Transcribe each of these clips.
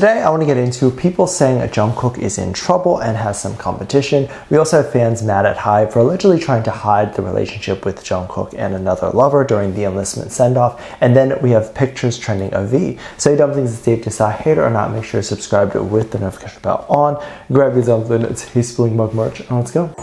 Today I want to get into people saying Jungkook is in trouble and has some competition. We also have fans mad at HYBE for allegedly trying to hide the relationship with Jungkook and another lover during the enlistment send-off. And then we have pictures trending of V. So hey Dumplings, it's Dave, decide hater or not, make sure to subscribe with the notification bell on. Grab your dumpling, it's Hey Spilling Mug merch, and let's go.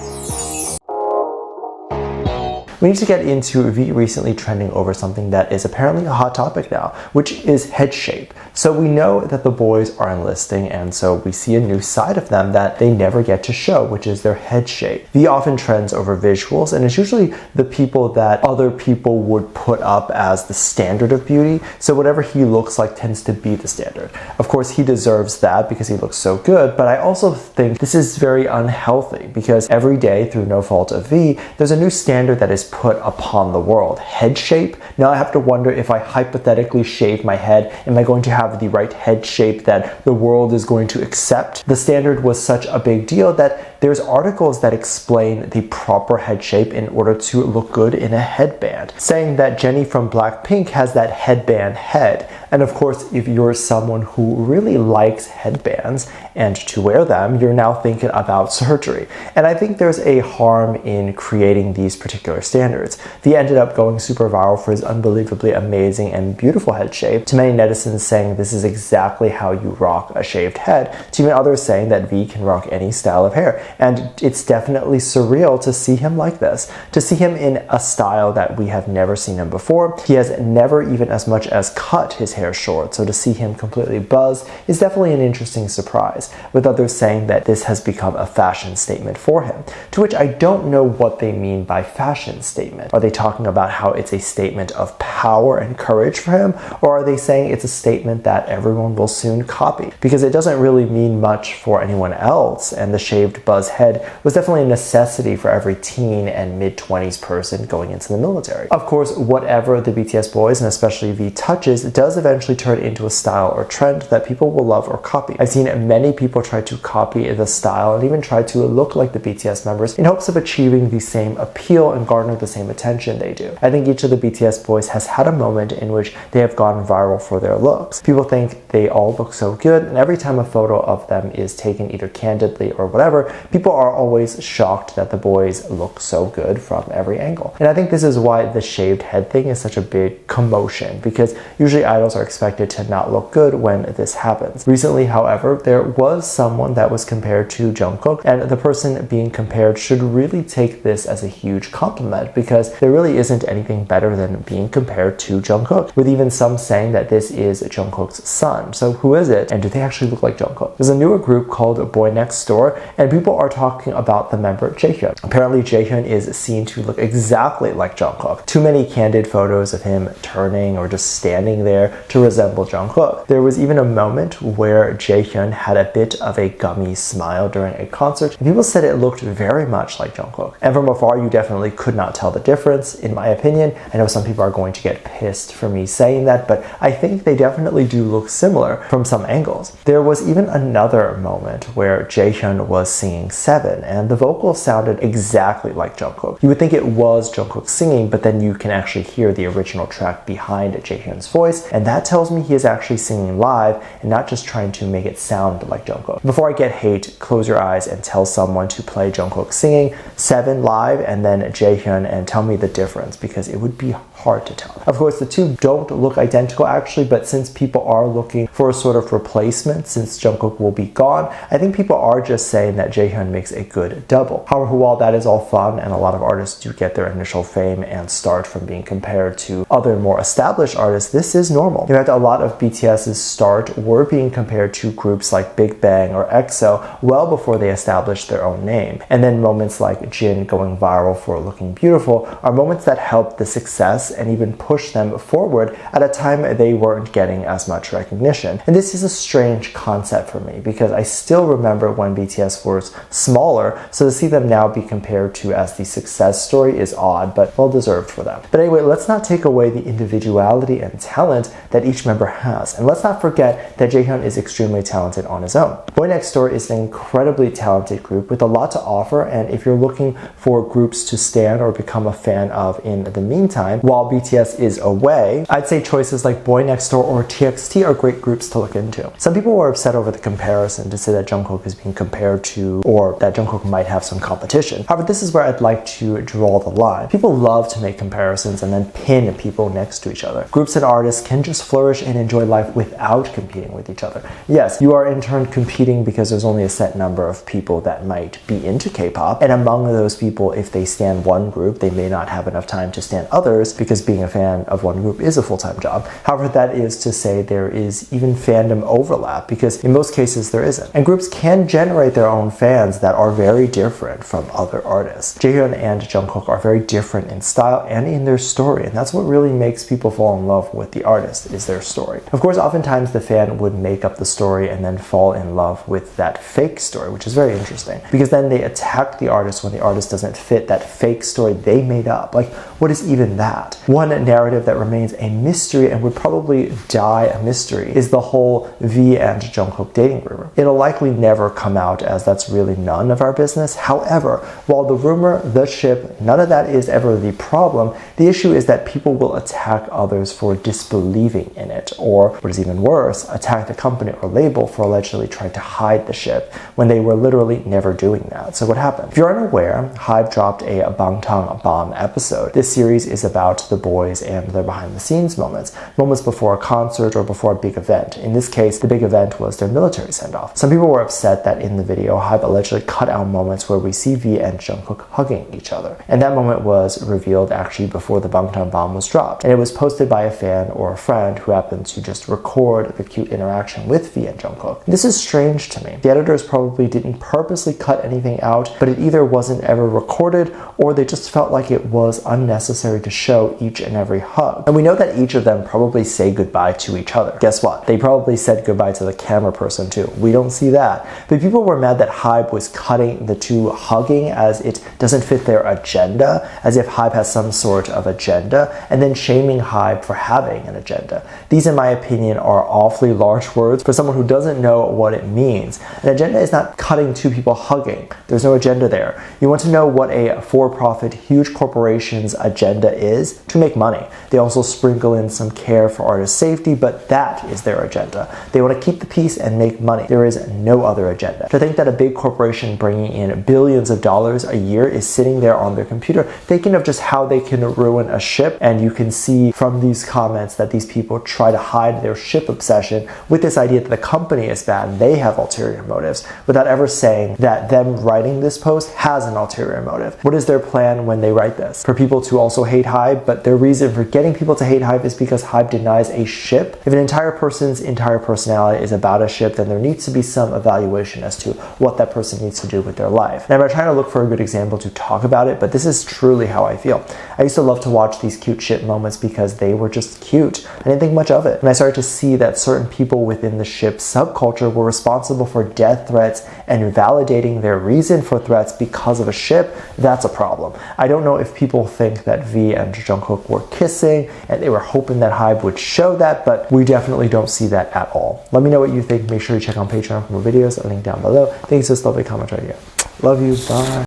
We need to get into V recently trending over something that is apparently a hot topic now, which is head shape. So we know that the boys are enlisting, and so we see a new side of them that they never get to show, which is their head shape. V often trends over visuals, and it's usually the people that other people would put up as the standard of beauty. So whatever he looks like tends to be the standard. Of course, he deserves that because he looks so good, but I also think this is very unhealthy because every day, through no fault of V, there's a new standard that is put upon the world. Head shape. Now I have to wonder, if I hypothetically shave my head, am I going to have the right head shape that the world is going to accept? The standard was such a big deal that there's articles that explain the proper head shape in order to look good in a headband, saying that Jennie from Blackpink has that headband head. And of course, if you're someone who really likes headbands and to wear them, you're now thinking about surgery. And I think there's a harm in creating these particular standards. V ended up going super viral for his unbelievably amazing and beautiful head shape, to many netizens saying this is exactly how you rock a shaved head, to even others saying that V can rock any style of hair. And it's definitely surreal to see him like this, to see him in a style that we have never seen him before. He has never even as much as cut his hair short, so to see him completely buzzed is definitely an interesting surprise, with others saying that this has become a fashion statement for him, to which I don't know what they mean by fashion statement. Are they talking about how it's a statement of power and courage for him, or are they saying it's a statement that everyone will soon copy? Because it doesn't really mean much for anyone else, and the shaved buzz head was definitely a necessity for every teen and mid-20s person going into the military. Of course, whatever the BTS boys, and especially V touches, does eventually turn into a style or trend that people will love or copy. I've seen many people try to copy the style and even try to look like the BTS members in hopes of achieving the same appeal and garner the same attention they do. I think each of the BTS boys has had a moment in which they have gone viral for their looks. People think they all look so good, and every time a photo of them is taken either candidly or whatever, people are always shocked that the boys look so good from every angle. And I think this is why the shaved head thing is such a big commotion, because usually idols are expected to not look good when this happens. Recently, however, there was someone that was compared to Jung Kook, and the person being compared should really take this as a huge compliment, because there really isn't anything better than being compared to Jung Kook, with even some saying that this is Jung Kook's son. So who is it, and do they actually look like Jung Kook? There's a newer group called Boy Next Door, and people are talking about the member Taehyung. Apparently Taehyung is seen to look exactly like Jung Kook. Too many candid photos of him turning or just standing there to resemble Jung Kook. There was even a moment where Taehyung had a bit of a gummy smile during a concert, and people said it looked very much like Jung Kook. And from afar, you definitely could not tell the difference, in my opinion. I know some people are going to get pissed for me saying that, but I think they definitely do look similar from some angles. There was even another moment where Taehyung was singing Seven, and the vocals sounded exactly like Jung Kook. You would think it was Jung Kook singing, but then you can actually hear the original track behind Jaehyung's voice, and that tells me he is actually singing live and not just trying to make it sound like Jung Kook. Before I get hate, close your eyes and tell someone to play Jung Kook singing Seven live and then Jaehyung and tell me the difference, because it would be hard to tell. Of course, the two don't look identical actually, but since people are looking for a sort of replacement, since Jungkook will be gone, I think people are just saying that Jaehyung makes a good double. However, while that is all fun and a lot of artists do get their initial fame and start from being compared to other more established artists, this is normal. In fact, a lot of BTS's start were being compared to groups like Big Bang or EXO well before they established their own name. And then moments like Jin going viral for looking beautiful are moments that helped the success and even push them forward at a time they weren't getting as much recognition. And this is a strange concept for me, because I still remember when BTS was smaller, so to see them now be compared to as the success story is odd, but well deserved for them. But anyway, let's not take away the individuality and talent that each member has, and let's not forget that Jaehyung is extremely talented on his own. Boy Next Door is an incredibly talented group with a lot to offer, and if you're looking for groups to stand or become a fan of in the meantime, while while BTS is away, I'd say choices like Boy Next Door or TXT are great groups to look into. Some people were upset over the comparison to say that Jungkook is being compared to, or that Jungkook might have some competition. However, this is where I'd like to draw the line. People love to make comparisons and then pin people next to each other. Groups and artists can just flourish and enjoy life without competing with each other. Yes, you are in turn competing because there's only a set number of people that might be into K-pop, and among those people, if they stan one group, they may not have enough time to stan others because being a fan of one group is a full-time job. However, that is to say there is even fandom overlap, because in most cases there isn't. And groups can generate their own fans that are very different from other artists. Taehyung and Jungkook are very different in style and in their story, and that's what really makes people fall in love with the artist, is their story. Of course, oftentimes the fan would make up the story and then fall in love with that fake story, which is very interesting, because then they attack the artist when the artist doesn't fit that fake story they made up. Like, what is even that? One narrative that remains a mystery and would probably die a mystery is the whole V and Jungkook dating rumor. It'll likely never come out, as that's really none of our business. However, while the rumor, the ship, none of that is ever the problem, the issue is that people will attack others for disbelieving in it, or what is even worse, attack the company or label for allegedly trying to hide the ship when they were literally never doing that. So what happened? If you're unaware, HYBE dropped a Bangtan Bomb episode. This series is about the boys and their behind the scenes moments before a concert or before a big event. In this case, the big event was their military send-off. Some people were upset that in the video, HYBE allegedly cut out moments where we see V and Jungkook hugging each other. And that moment was revealed actually before the Bangtan Bomb was dropped. And it was posted by a fan or a friend who happened to just record the cute interaction with V and Jungkook. This is strange to me. The editors probably didn't purposely cut anything out, but it either wasn't ever recorded or they just felt like it was unnecessary to show each and every hug. And we know that each of them probably say goodbye to each other. Guess what? They probably said goodbye to the camera person too. We don't see that. But people were mad that HYBE was cutting the two hugging as it doesn't fit their agenda, as if HYBE has some sort of agenda, and then shaming HYBE for having an agenda. These, in my opinion, are awfully large words for someone who doesn't know what it means. An agenda is not cutting two people hugging. There's no agenda there. You want to know what a for-profit, huge corporation's agenda is? To make money. They also sprinkle in some care for artist safety, but that is their agenda. They want to keep the peace and make money. There is no other agenda. To think that a big corporation bringing in billions of dollars a year is sitting there on their computer thinking of just how they can ruin a ship, and you can see from these comments that these people try to hide their ship obsession with this idea that the company is bad and they have ulterior motives, without ever saying that them writing this post has an ulterior motive. What is their plan when they write this? For people to also hate HYBE, but their reason for getting people to hate HYBE is because HYBE denies a ship. If an entire person's entire personality is about a ship, then there needs to be some evaluation as to what that person needs to do with their life. And I'm not trying to look for a good example to talk about it, but this is truly how I feel. I used to love to watch these cute ship moments because they were just cute. I didn't think much of it. And I started to see that certain people within the ship subculture were responsible for death threats and validating their reason for threats because of a ship. That's a problem. I don't know if people think that V and Jungkook were kissing and they were hoping that HYBE would show that, but we definitely don't see that at all. Let me know what you think. Make sure you check on Patreon for more videos. A link down below. Thanks for this lovely comment right here. Love you. Bye.